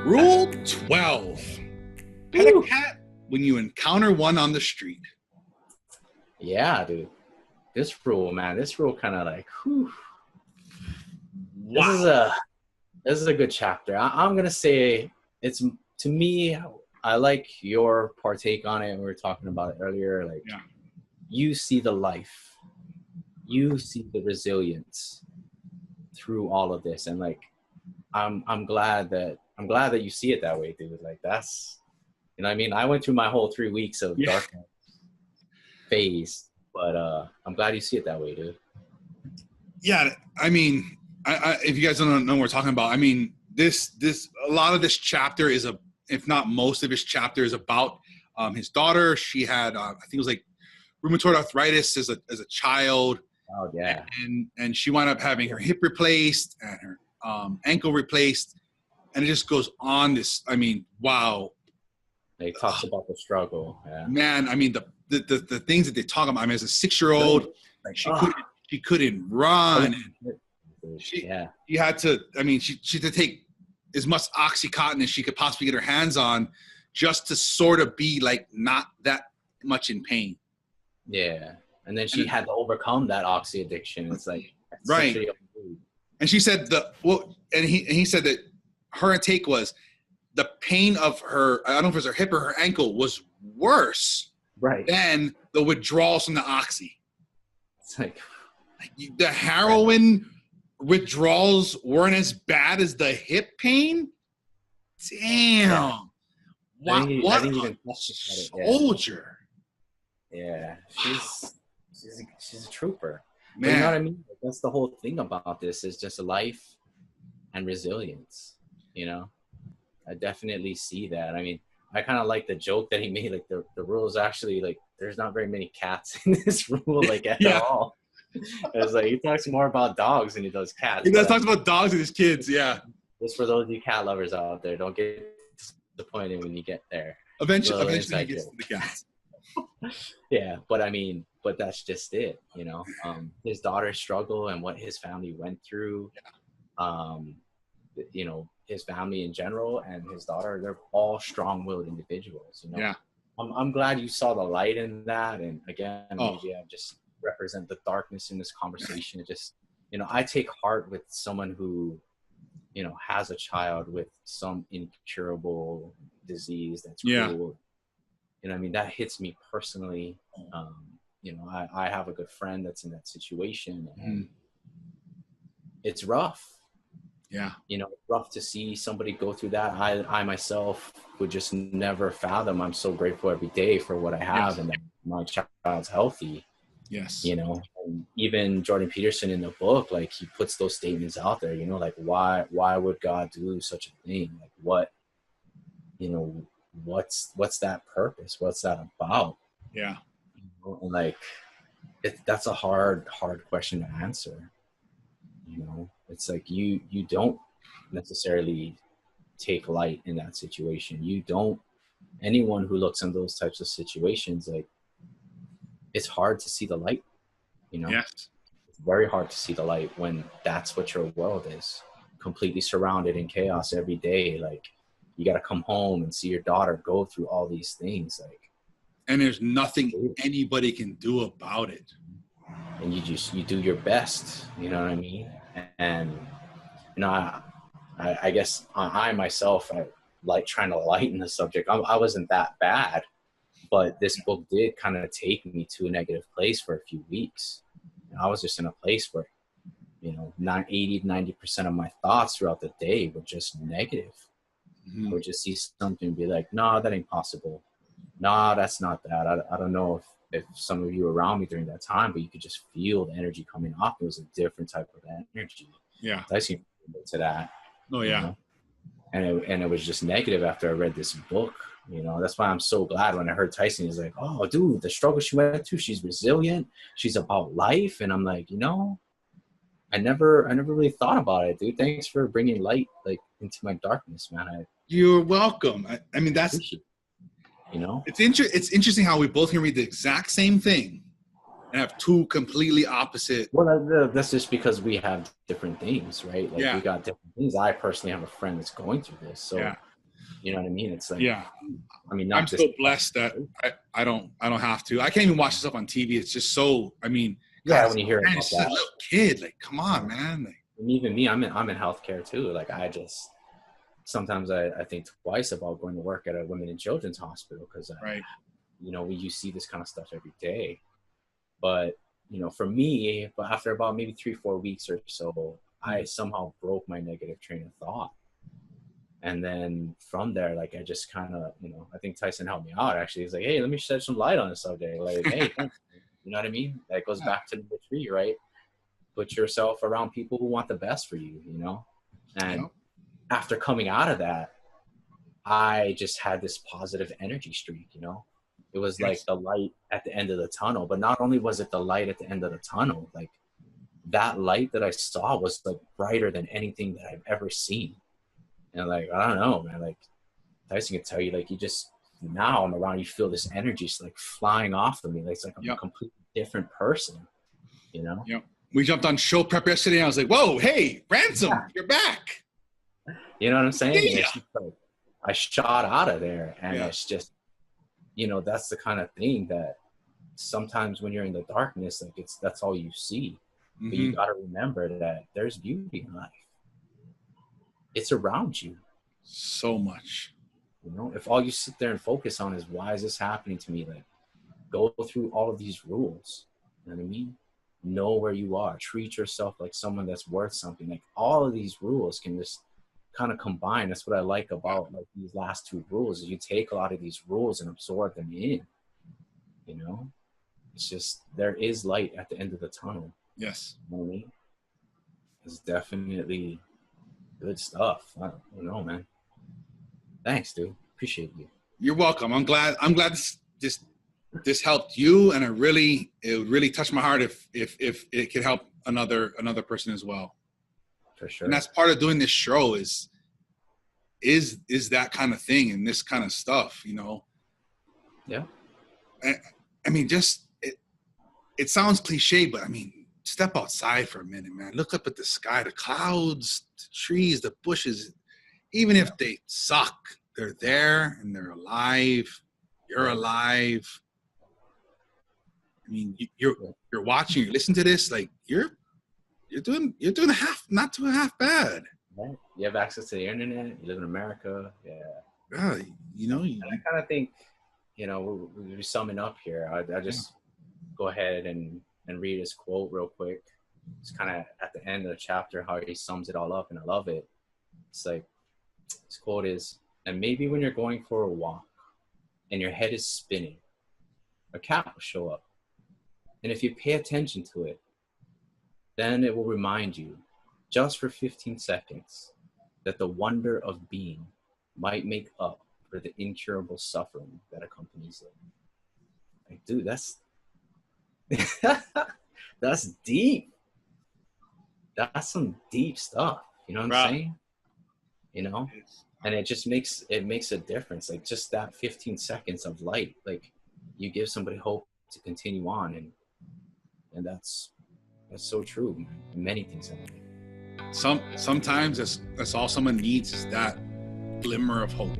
Rule 12. Pet a cat when you encounter one on the street. Yeah, dude. This rule kind of like, whew. Wow. This is a good chapter. I'm gonna say it's, to me, I like your partake on it. We were talking about it earlier. Like, Yeah. you see the life, you see the resilience through all of this, and like, I'm glad that you see it that way, dude. Like, that's, you know what I mean? I went through my whole 3 weeks of darkness phase, but I'm glad you see it that way, dude. Yeah, I mean, if you guys don't know what we're talking about, I mean, this a lot of this chapter is if not most of his chapter is about his daughter. She had I think it was like rheumatoid arthritis as a child. Oh yeah. And she wound up having her hip replaced and her ankle replaced, and it just goes on. This, I mean, wow. They talks about the struggle. Yeah. Man, I mean, the things that they talk about. I mean, as a 6-year-old, like she couldn't run. She had to. I mean, she had to take as much Oxycontin as she could possibly get her hands on, just to sort of be like not that much in pain. Yeah, and then she had to overcome that oxy addiction. It's like, right. And she said and he said that her take was the pain of her, I don't know if it was her hip or her ankle, was worse than the withdrawals from the oxy. It's like the heroin withdrawals weren't as bad as the hip pain. Damn. Wow, what a soldier. Yeah, she's a trooper. Man. But you know what I mean? That's the whole thing about this, is just life and resilience. You know, I definitely see that. I mean, I kind of like the joke that he made. Like, the rule is actually like, there's not very many cats in this rule, like at all. It's like, he talks more about dogs than he does cats. He does talk about dogs and his kids. Yeah. Just for those of you cat lovers out there, don't get disappointed when you get there. Eventually he gets to the cats. Yeah, but I mean, that's just it, you know. His daughter's struggle and what his family went through, you know, his family in general and his daughter, they're all strong-willed individuals, you know. Yeah. I'm glad you saw the light in that. And again, I just represent the darkness in this conversation. It just, you know, I take heart with someone who, you know, has a child with some incurable disease that's cruel. You know, I mean, that hits me personally. You know, I have a good friend that's in that situation, and it's rough. Yeah. You know, it's rough to see somebody go through that. I myself would just never fathom. I'm so grateful every day for what I have and that my child's healthy. Yes. You know, and even Jordan Peterson in the book, like, he puts those statements out there, you know, like, why would God do such a thing? Like, what, you know, what's that purpose? What's that about? Yeah. You know, and like, that's a hard question to answer. You know, it's like, you don't necessarily take light in that situation. Anyone who looks in those types of situations, like, it's hard to see the light, you know. Yes. It's very hard to see the light when that's what your world is, completely surrounded in chaos every day. Like, you got to come home and see your daughter go through all these things, like, and there's nothing anybody can do about it. And you do your best, you know what I mean? And, you know, I guess I myself, I like trying to lighten the subject. I wasn't that bad, but this book did kind of take me to a negative place for a few weeks. I was just in a place where, you know, 80 to 90% of my thoughts throughout the day were just negative. I would just see something and be like, no, that ain't possible. No, that's not that. I don't know if some of you were around me during that time, but you could just feel the energy coming off. It was a different type of energy. Yeah. I seen to that. Oh yeah. You know? And it was just negative after I read this book. You know, that's why I'm so glad when I heard Tyson. He's like, oh, dude, the struggle she went through, she's resilient. She's about life. And I'm like, you know, I never really thought about it, dude. Thanks for bringing light, like, into my darkness, man. You're welcome. I mean, that's, you know, it's interesting how we both can read the exact same thing and have two completely opposite. Well, that's just because we have different things, right? Like, we got different things. I personally have a friend that's going through this, so You know what I mean? It's like, yeah. I mean, I'm so blessed that I don't have to. I can't even watch stuff on TV. It's just so, I mean, yeah, God, when you hear man, about it's just a that. little kid. Like, come on, man. Like, And even me, I'm in healthcare too. Like, sometimes I think twice about going to work at a women and children's hospital because, right. you know, you see this kind of stuff every day. But, you know, for me, but after about maybe 3-4 weeks or so, I somehow broke my negative train of thought. And then from there, like, I just kind of, you know, I think Tyson helped me out actually. He's like, hey, let me shed some light on this subject. Like, hey, thanks. You know what I mean? That goes back to number 3, right? Put yourself around people who want the best for you, you know? And after coming out of that, I just had this positive energy streak, you know? It was like the light at the end of the tunnel. But not only was it the light at the end of the tunnel, like that light that I saw was like brighter than anything that I've ever seen. And like, I don't know, man, like Tyson can tell you, like, you just, now I'm around, you feel this energy just like flying off of me. Like, it's like I'm a completely different person, you know? Yep. We jumped on show prep yesterday and I was like, whoa, hey, Ransom, you're back. You know what I'm saying? Yeah. It's just like, I shot out of there, and it's just, you know, that's the kind of thing that sometimes when you're in the darkness, like, that's all you see. But you got to remember that there's beauty in life. It's around you. So much. You know, if all you sit there and focus on is, why is this happening to me? Like, go through all of these rules. You know what I mean? Know where you are. Treat yourself like someone that's worth something. Like, all of these rules can just kind of combine. That's what I like about like these last 2 rules, is you take a lot of these rules and absorb them in. You know, it's just, there is light at the end of the tunnel. Yes. You know what I mean? It's definitely good stuff. I don't know, man. Thanks, dude. Appreciate you. You're welcome. I'm glad this helped you, and it would really touch my heart if it could help another person as well. For sure. And that's part of doing this show is that kind of thing and this kind of stuff, you know? Yeah. I mean, just, it sounds cliche, but I mean, step outside for a minute, man. Look up at the sky, the clouds, the trees, the bushes. Even if they suck, they're there and they're alive. You're alive. I mean, you're watching, you listen to this, like, you're doing not too half bad. Right. You have access to the internet. You live in America. Yeah. Yeah, you know. And I kind of think, you know, we're summing up here. I just go ahead and read his quote real quick. It's kind of at the end of the chapter how he sums it all up, and I love it. It's like, his quote is, and maybe when you're going for a walk and your head is spinning, a cat will show up. And if you pay attention to it, then it will remind you, just for 15 seconds, that the wonder of being might make up for the incurable suffering that accompanies it. Like, dude, that's that's deep. That's some deep stuff. You know what I'm saying? You know? And it just makes a difference. Like, just that 15 seconds of light, like, you give somebody hope to continue on, and that's so true. Many things happen. Sometimes that's all someone needs, is that glimmer of hope.